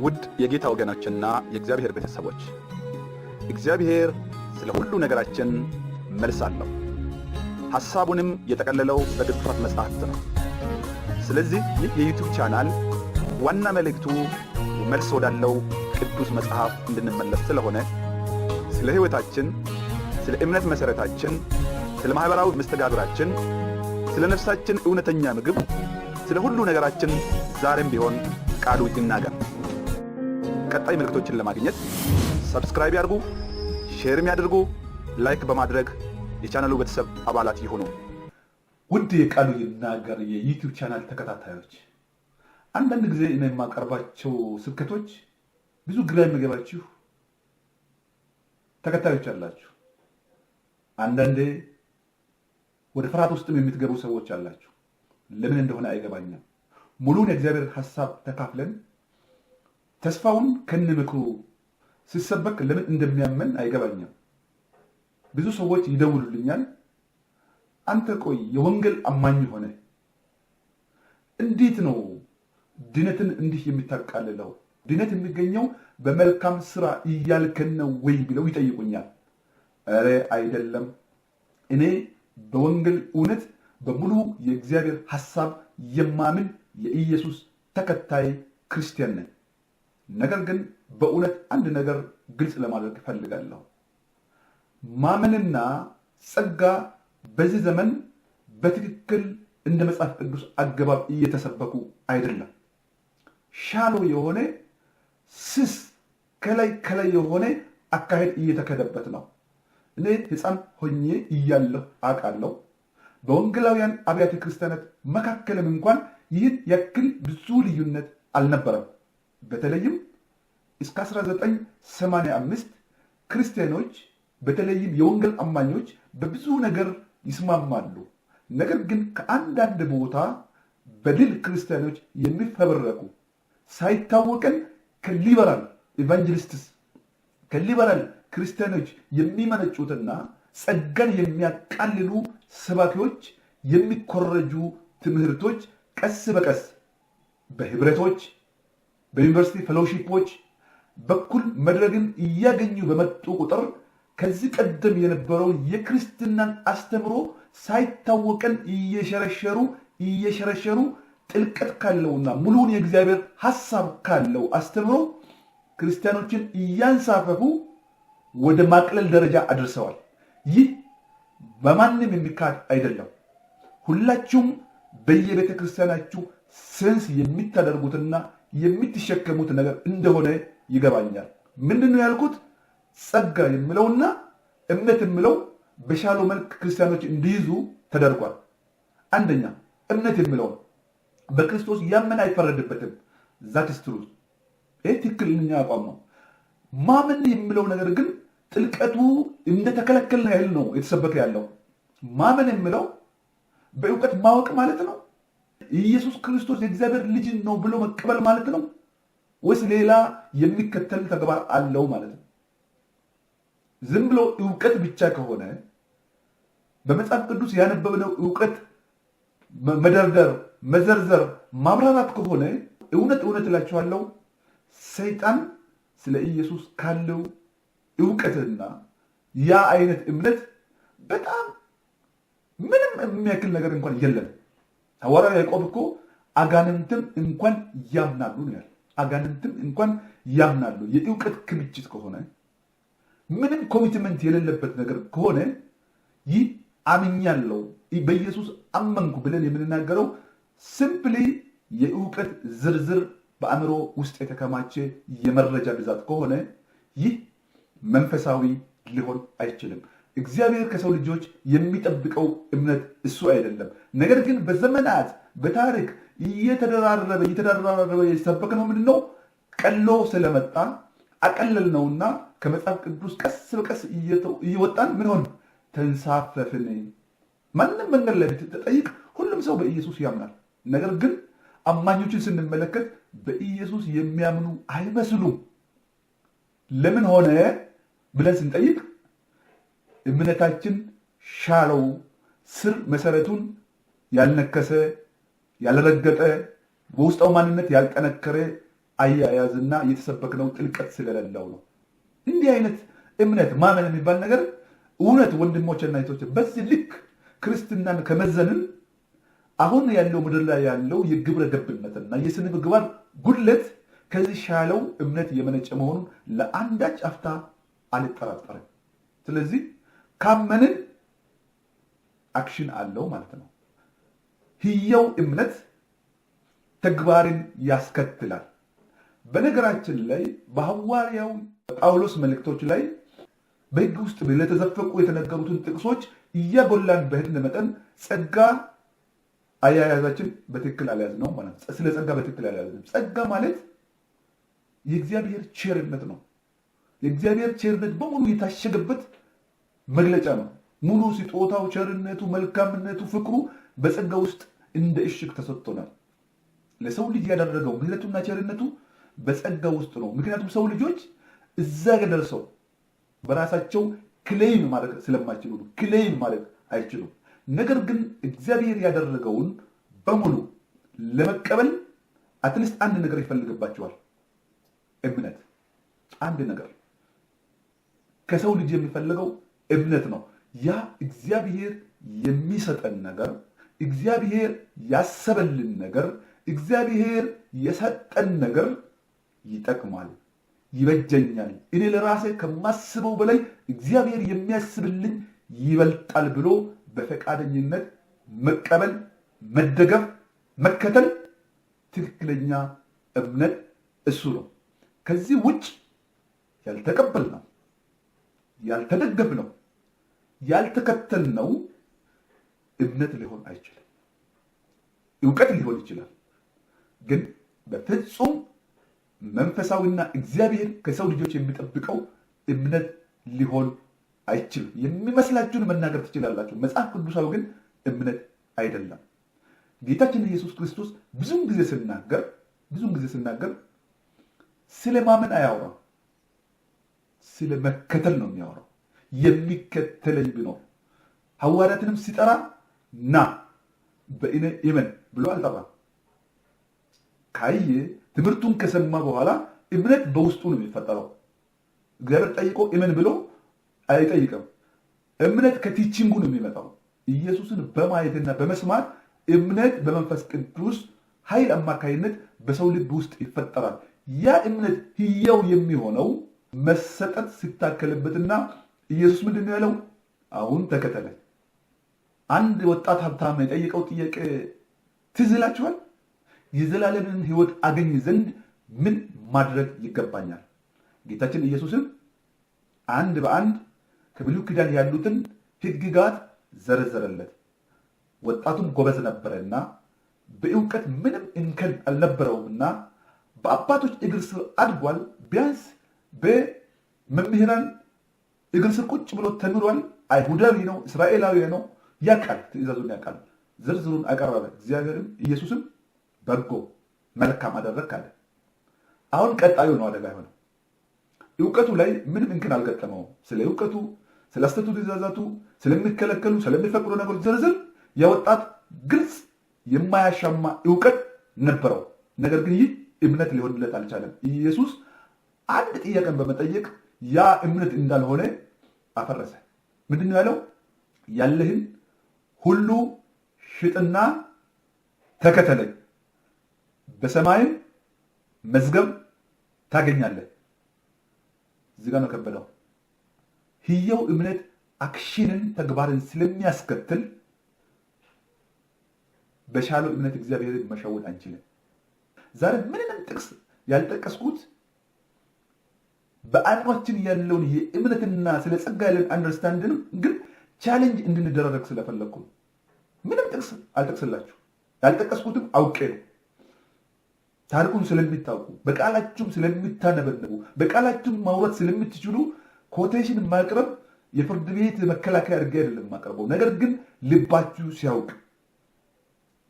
ውድ የጌታ ወገኖችና የእግዚአብሔር ቤተሰቦች እግዚአብሔር ስለ ሁሉ ነገራችን መልስ አለው። ሐሳቡንም የጠቀለለው በቅዱሳት መጻሕፍት ነው። ስለዚህ ይህ የዩቲዩብ ቻናል ዋና መልእክቱ መልስ ወዳለው ቅዱስ መጽሐፍ እንድንመለስ ስለሆነ ስለ ሕይወታችን፣ ስለ እምነት መሠረታችን፣ ስለ ማኅበራዊ መስተጋብራችን፣ ስለ ነፍሳችን እውነተኛ ምግብ፣ ስለ ሁሉ ነገራችን ዛሬም ቢሆን ቃሉ ይናገር። ቀጣይ መልእክቶችን ለማግኘት ሰብስክራይብ ያድርጉ፣ ሼርም ያድርጉ፣ ላይክ በማድረግ የቻናሉ ቤተሰብ አባላት ይሁኑ። ውድ የቃሉ ይናገር የዩቲዩብ ቻናል ተከታታዮች፣ አንዳንድ ጊዜ እኔ የማቀርባቸው ስብከቶች ብዙ ግራ የሚገባችሁ ተከታዮች አላችሁ። አንዳንዴ ወደ ፍርሃት ውስጥም የምትገቡ ሰዎች አላችሁ። ለምን እንደሆነ አይገባኝም። ሙሉን የእግዚአብሔር ሐሳብ ተካፍለን ተስፋውን ከነምክሩ ሲሰበክ ለምን እንደሚያመን አይገባኝም። ብዙ ሰዎች ይደውሉልኛል፣ አንተ ቆይ የወንጌል አማኝ ሆነ እንዴት ነው ድነትን እንዲህ የምታቃልለው? ድነት የሚገኘው በመልካም ስራ እያልከን ነው ወይ ብለው ይጠይቁኛል። ኧረ አይደለም፣ እኔ በወንጌል እውነት በሙሉ የእግዚአብሔር ሐሳብ የማምን የኢየሱስ ተከታይ ክርስቲያን ነኝ። ነገር ግን በእውነት አንድ ነገር ግልጽ ለማድረግ እፈልጋለሁ። ማመንና ጸጋ በዚህ ዘመን በትክክል እንደ መጽሐፍ ቅዱስ አገባብ እየተሰበኩ አይደለም። ሻሎ የሆነ ስስ ከላይ የሆነ አካሄድ እየተከደበት ነው። እኔ ሕፃን ሆኜ እያለሁ አውቃለሁ። በወንጌላውያን አብያተ ክርስቲያናት መካከልም እንኳን ይህን ያክል ብዙ ልዩነት አልነበረም። በተለይም እስከ 1985 ክርስቲያኖች በተለይም የወንጌል አማኞች በብዙ ነገር ይስማማሉ። ነገር ግን ከአንዳንድ ቦታ በድል ክርስቲያኖች የሚፈበረቁ ሳይታወቀን ከሊበራል ኢቫንጀሊስትስ ከሊበራል ክርስቲያኖች የሚመነጩትና ጸጋን የሚያቃልሉ ሰባኪዎች የሚኮረጁ ትምህርቶች ቀስ በቀስ በህብረቶች በዩኒቨርሲቲ ፌሎሺፖች በኩል መድረግን እያገኙ በመጡ ቁጥር ከዚህ ቀደም የነበረው የክርስትናን አስተምሮ ሳይታወቀን እየሸረሸሩ ጥልቀት ካለውና ሙሉውን የእግዚአብሔር ሐሳብ ካለው አስተምሮ ክርስቲያኖችን እያንሳፈፉ ወደ ማቅለል ደረጃ አድርሰዋል። ይህ በማንም የሚካድ አይደለም። ሁላችሁም በየቤተ ክርስቲያናችሁ ሴንስ የምታደርጉትና የምትሸከሙት ነገር እንደሆነ ይገባኛል። ምንድነው ያልኩት? ጸጋ የሚለውና እምነት የሚለው በሻሎ መልክ ክርስቲያኖች እንዲይዙ ተደርጓል። አንደኛ እምነት የሚለው በክርስቶስ ያመነ አይፈረድበትም። ዛትስ ትሩዝ። ይህ ትክክለኛ አቋም ነው። ማመን የሚለው ነገር ግን ጥልቀቱ እንደተከለከለ ያህል ነው የተሰበከ ያለው። ማመን የሚለው በእውቀት ማወቅ ማለት ነው። ኢየሱስ ክርስቶስ የእግዚአብሔር ልጅ ነው ብሎ መቀበል ማለት ነው ወይስ ሌላ የሚከተል ተግባር አለው ማለት ነው? ዝም ብሎ እውቀት ብቻ ከሆነ በመጽሐፍ ቅዱስ ያነበብነው እውቀት መደርደር፣ መዘርዘር፣ ማብራራት ከሆነ እውነት እላችኋለሁ ሰይጣን ስለ ኢየሱስ ካለው እውቀትና ያ አይነት እምነት በጣም ምንም የሚያክል ነገር እንኳን የለም። ሐዋርያው ያዕቆብ እኮ አጋንንትም እንኳን ያምናሉ ነው ያለው። አጋንንትም እንኳን ያምናሉ። የእውቀት ክምችት ከሆነ ምንም ኮሚትመንት የሌለበት ነገር ከሆነ ይህ አምኛለሁ በኢየሱስ አመንኩ ብለን የምንናገረው ሲምፕሊ የእውቀት ዝርዝር በአእምሮ ውስጥ የተከማቸ የመረጃ ብዛት ከሆነ ይህ መንፈሳዊ ሊሆን አይችልም። እግዚአብሔር ከሰው ልጆች የሚጠብቀው እሱ አይደለም። ነገር ግን በዘመናት በታሪክ እየተደራረበ የሰበክነው ምንድነው? ቀሎ ስለመጣ አቀለል ነውና ከመጽሐፍ ቅዱስ ቀስ በቀስ እየወጣን ምን ሆን ተንሳፈፍን። ማንም መንገድ ላይ ብትጠይቅ ሁሉም ሰው በኢየሱስ ያምናል። ነገር ግን አማኞችን ስንመለከት በኢየሱስ የሚያምኑ አይመስሉም። ለምን ሆነ ብለን ስንጠይቅ እምነታችን ሻለው ስር መሰረቱን ያልነከሰ ያልረገጠ በውስጣው ማንነት ያልጠነከረ አያያዝና የተሰበክነው ጥልቀት ስለሌለው ነው። እንዲህ አይነት እምነት ማመን የሚባል ነገር እውነት ወንድሞችና እህቶች በዚህ ልክ ክርስትናን ከመዘንን አሁን ያለው ምድር ላይ ያለው የግብረ ገብነትና የስነ ምግባር ጉድለት ከዚህ ሻለው እምነት የመነጨ መሆኑን ለአንዳች አፍታ አልጠራጠርም። ስለዚህ ካመንን አክሽን አለው ማለት ነው። ሕያው እምነት ተግባርን ያስከትላል። በነገራችን ላይ በሐዋርያው ጳውሎስ መልእክቶች ላይ በሕግ ውስጥ ለተዘፈቁ የተነገሩትን ጥቅሶች እያጎላን በሄድን መጠን ጸጋ አያያዛችን በትክክል አልያዝነው ማለት ነው። ስለ ጸጋ በትክክል አልያዝነው። ጸጋ ማለት የእግዚአብሔር ቸርነት ነው። የእግዚአብሔር ቸርነት በሙሉ የታሸገበት መግለጫ ነው። ሙሉ ስጦታው፣ ቸርነቱ፣ መልካምነቱ፣ ፍቅሩ በጸጋ ውስጥ እንደ እሽግ ተሰጥቶናል። ለሰው ልጅ ያደረገው ምሕረቱና ቸርነቱ በጸጋ ውስጥ ነው። ምክንያቱም ሰው ልጆች እዛ ደርሰው በራሳቸው ክሌም ማለት ስለማይችሉ ክሌም ማለት አይችሉም። ነገር ግን እግዚአብሔር ያደረገውን በሙሉ ለመቀበል አትሊስት አንድ ነገር ይፈልግባቸዋል። እምነት። አንድ ነገር ከሰው ልጅ የሚፈልገው እምነት ነው። ያ እግዚአብሔር የሚሰጠን ነገር፣ እግዚአብሔር ያሰበልን ነገር፣ እግዚአብሔር የሰጠን ነገር ይጠቅማል፣ ይበጀኛል፣ እኔ ለራሴ ከማስበው በላይ እግዚአብሔር የሚያስብልኝ ይበልጣል ብሎ በፈቃደኝነት መቀበል፣ መደገፍ፣ መከተል ትክክለኛ እምነት እሱ ነው። ከዚህ ውጭ ያልተቀበልነው፣ ያልተደገፍነው፣ ያልተከተልነው እምነት ሊሆን አይችልም። እውቀት ሊሆን ይችላል፣ ግን በፍጹም መንፈሳዊና እግዚአብሔር ከሰው ልጆች የሚጠብቀው እምነት ሊሆን አይችልም። የሚመስላችሁን መናገር ትችላላችሁ። መጽሐፍ ቅዱሳዊ ግን እምነት አይደለም። ጌታችን ኢየሱስ ክርስቶስ ብዙም ጊዜ ሲናገር ስለ ማመን አያወራም፣ ስለ መከተል ነው የሚያወራው። የሚከተለኝ ቢኖር ሐዋርያትንም ሲጠራ ና በእኔ እመን ብሎ አልጠራም። ካየ ትምህርቱን ከሰማ በኋላ እምነት በውስጡ ነው የሚፈጠረው። እግዚአብሔር ጠይቆ እመን ብሎ አይጠይቅም። እምነት ከቲቺንጉ ነው የሚመጣው። ኢየሱስን በማየትና በመስማት እምነት በመንፈስ ቅዱስ ኃይል አማካይነት በሰው ልብ ውስጥ ይፈጠራል። ያ እምነት ሕያው የሚሆነው መሰጠት ሲታከልበትና ኢየሱስ ምንድን ነው ያለው? አሁን ተከተለኝ። አንድ ወጣት ሀብታም የጠየቀው ጥያቄ ትዝ ይላችኋል? የዘላለምን ሕይወት አገኝ ዘንድ ምን ማድረግ ይገባኛል? ጌታችን ኢየሱስም አንድ በአንድ ከብሉይ ኪዳን ያሉትን ሕግጋት ዘረዘረለት። ወጣቱም ጎበዝ ነበረና በእውቀት ምንም እንከን አልነበረውምና በአባቶች እግር ስር አድጓል። ቢያንስ በመምህራን እግር ስር ቁጭ ብሎ ተምሯል። አይሁዳዊ ነው፣ እስራኤላዊ ነው፣ ያውቃል፣ ትእዛዙን ያውቃል። ዝርዝሩን አቀረበ። እግዚአብሔርም ኢየሱስም በጎ መልካም አደረግ አለ። አሁን ቀጣዩ ነው አደጋ የሆነው። እውቀቱ ላይ ምንም እንከን አልገጠመውም። ስለ እውቀቱ፣ ስለ አስተቱ ትእዛዛቱ፣ ስለሚከለከሉ ስለሚፈቅዱ ነገሮች ዝርዝር የወጣት ግልጽ የማያሻማ እውቀት ነበረው። ነገር ግን ይህ እምነት ሊሆንለት አልቻለም። ኢየሱስ አንድ ጥያቄን በመጠየቅ ያ እምነት እንዳልሆነ አፈረሰ። ምንድን ነው ያለው? ያለህን ሁሉ ሽጥና ተከተለኝ፣ በሰማይም መዝገብ ታገኛለህ። እዚህ ጋር ነው ከበደው። ሕያው እምነት አክሽንን ተግባርን ስለሚያስከትል በሻለው እምነት እግዚአብሔርን መሸወድ አንችልም። ዛሬ ምንም ጥቅስ ያልጠቀስኩት በአእምሯችን ያለውን የእምነትና ስለ ጸጋ ያለን አንደርስታንድንም ግን ቻሌንጅ እንድንደረግ ስለፈለግኩ ምንም ጥቅስ አልጠቅስላችሁ። ያልጠቀስኩትም አውቄ ነው። ታሪኩን ስለሚታውቁ፣ በቃላችሁም ስለሚታነበነቡ፣ በቃላችሁም ማውራት ስለምትችሉ ኮቴሽን ማቅረብ የፍርድ ቤት መከላከያ አድርጌ አይደለም ማቅረበው። ነገር ግን ልባችሁ ሲያውቅ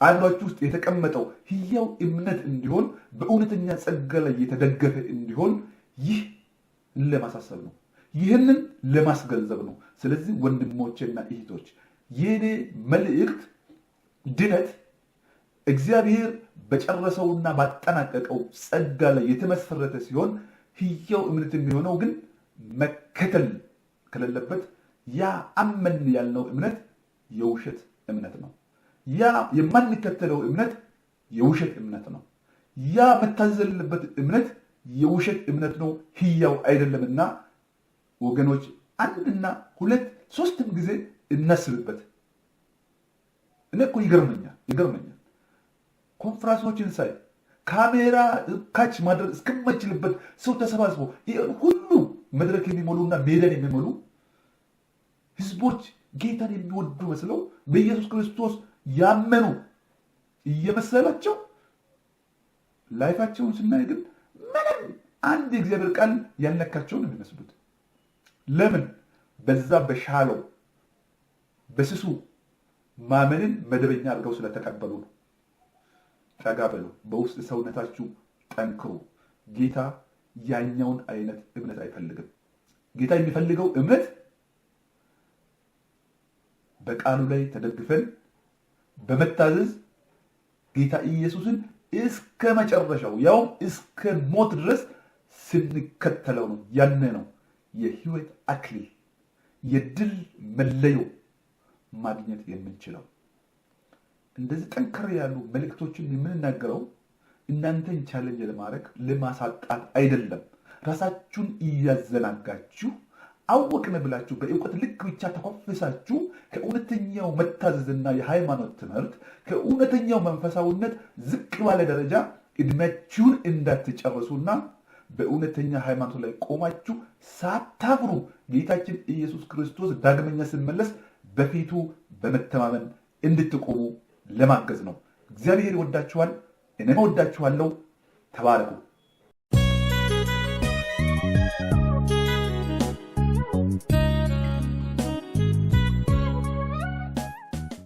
አእምሯችሁ ውስጥ የተቀመጠው ሕያው እምነት እንዲሆን በእውነተኛ ጸጋ ላይ የተደገፈ እንዲሆን ይህ ለማሳሰብ ነው። ይህንን ለማስገንዘብ ነው። ስለዚህ ወንድሞቼና እህቶች የኔ መልእክት ድነት እግዚአብሔር በጨረሰውና ባጠናቀቀው ጸጋ ላይ የተመሰረተ ሲሆን ሕያው እምነት የሚሆነው ግን መከተል ከሌለበት ያ አመን ያልነው እምነት የውሸት እምነት ነው። ያ የማንከተለው እምነት የውሸት እምነት ነው። ያ መታዘልበት እምነት የውሸት እምነት ነው፣ ሕያው አይደለምና ወገኖች አንድና ሁለት ሶስትም ጊዜ እናስብበት። እኔ እኮ ይገርመኛል ኮንፍራንሶችን ሳይ ካሜራ ካች ማድረግ እስከማይችልበት ሰው ተሰባስቦ ይሄን ሁሉ መድረክ የሚሞሉና ሜዳን የሚሞሉ ህዝቦች ጌታን የሚወዱ መስለው በኢየሱስ ክርስቶስ ያመኑ እየመሰላቸው ላይፋቸውን ስናይ ግን ምንም አንድ የእግዚአብሔር ቃል ያልነካቸው ነው የሚመስሉት። ለምን? በዛ በሻለው በስሱ ማመንን መደበኛ አድርገው ስለተቀበሉ ነው። ጠጋ በሉ፣ በውስጥ ሰውነታችሁ ጠንክሩ። ጌታ ያኛውን አይነት እምነት አይፈልግም። ጌታ የሚፈልገው እምነት በቃሉ ላይ ተደግፈን በመታዘዝ ጌታ ኢየሱስን እስከ መጨረሻው ያው እስከ ሞት ድረስ ስንከተለው ነው። ያነ ነው የህይወት አክሊል የድል መለዮ ማግኘት የምንችለው። እንደዚህ ጠንከር ያሉ መልእክቶችን የምንናገረው እናንተን ቻሌንጅ ለማድረግ ለማሳጣት አይደለም። ራሳችሁን እያዘናጋችሁ አወቅን ብላችሁ በእውቀት ልክ ብቻ ተኮፍሳችሁ ከእውነተኛው መታዘዝና የሃይማኖት ትምህርት ከእውነተኛው መንፈሳዊነት ዝቅ ባለ ደረጃ እድሜያችሁን እንዳትጨርሱና በእውነተኛ ሃይማኖት ላይ ቆማችሁ ሳታፍሩ ጌታችን ኢየሱስ ክርስቶስ ዳግመኛ ሲመለስ በፊቱ በመተማመን እንድትቆሙ ለማገዝ ነው። እግዚአብሔር ይወዳችኋል፣ እኔም እወዳችኋለሁ። ተባረኩ።